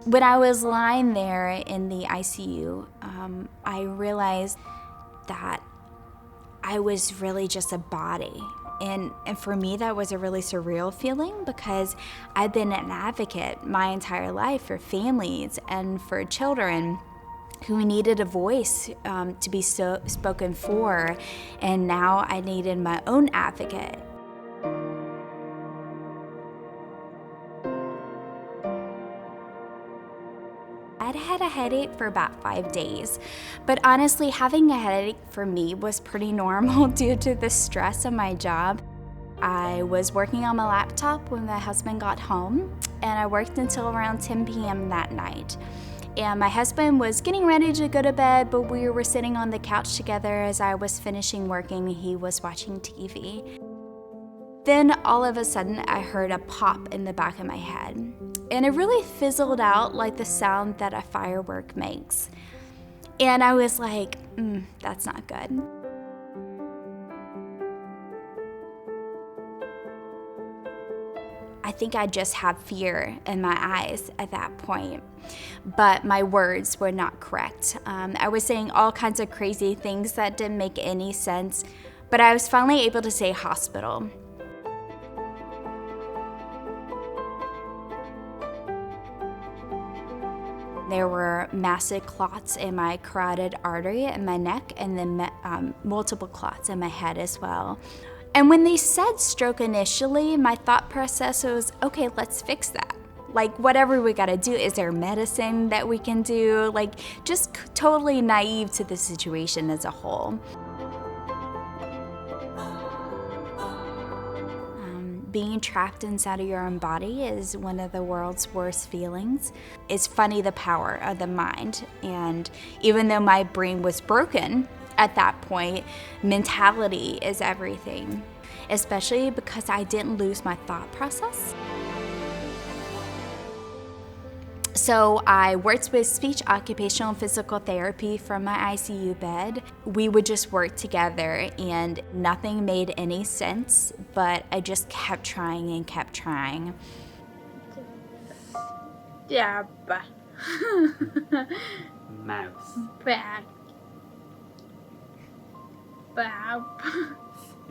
When I was lying there in the ICU, I realized that I was really just a body. And for me, that was a really surreal feeling because I've been an advocate my entire life for families and for children who needed a voice to be spoken for, and now I needed my own advocate. I'd had a headache for about 5 days, but honestly, having a headache for me was pretty normal due to the stress of my job. I was working on my laptop when my husband got home, and I worked until around 10 p.m. that night. And my husband was getting ready to go to bed, but we were sitting on the couch together as I was finishing working. He was watching TV. Then all of a sudden, I heard a pop in the back of my head. And it really fizzled out like the sound that a firework makes. And I was like, that's not good. I think I just had fear in my eyes at that point, but my words were not correct. I was saying all kinds of crazy things that didn't make any sense, but I was finally able to say hospital. There were massive clots in my carotid artery in my neck, and then multiple clots in my head as well. And when they said stroke initially, my thought process was, okay, let's fix that. Like, whatever we gotta do, is there medicine that we can do? Like, just totally naive to the situation as a whole. Being trapped inside of your own body is one of the world's worst feelings. It's funny, the power of the mind. And even though my brain was broken at that point, mentality is everything, especially because I didn't lose my thought process. So I worked with speech, occupational, and physical therapy from my ICU bed. We would just work together and nothing made any sense, but I just kept trying and kept trying. Jab. Mouse. Back. Bab.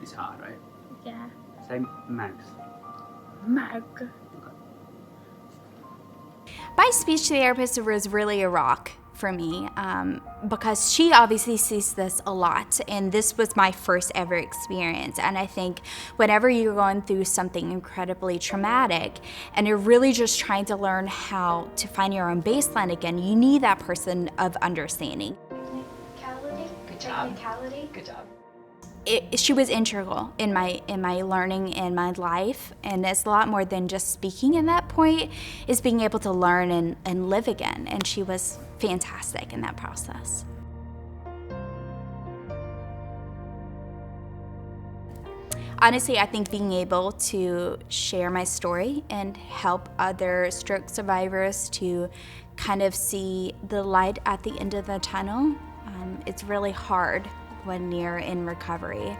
It's hard, right? Yeah. Say mouse. Mug. My speech therapist was really a rock for me because she obviously sees this a lot, and this was my first ever experience. And I think whenever you're going through something incredibly traumatic and you're really just trying to learn how to find your own baseline again, you need that person of understanding. Good job. Good job. She was integral in my learning and my life, and it's a lot more than just speaking at that point. It's being able to learn and live again, and she was fantastic in that process. Honestly, I think being able to share my story and help other stroke survivors to kind of see the light at the end of the tunnel, it's really hard when you're in recovery.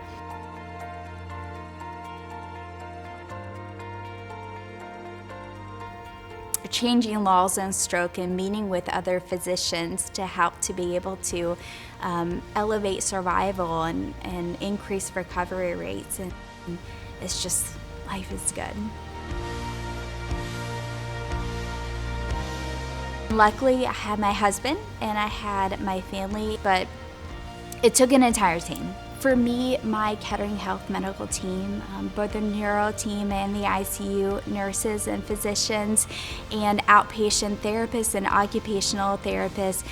Changing laws on stroke and meeting with other physicians to help to be able to elevate survival and increase recovery rates. And it's just, life is good. Luckily, I had my husband and I had my family, but it took an entire team. For me, my Kettering Health medical team, both the neuro team and the ICU nurses and physicians and outpatient therapists and occupational therapists,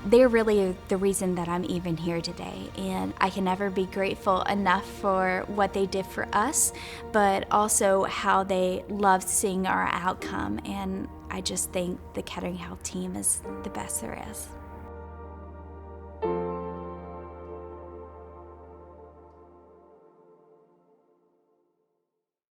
they're really the reason that I'm even here today. And I can never be grateful enough for what they did for us, but also how they loved seeing our outcome. And I just think the Kettering Health team is the best there is.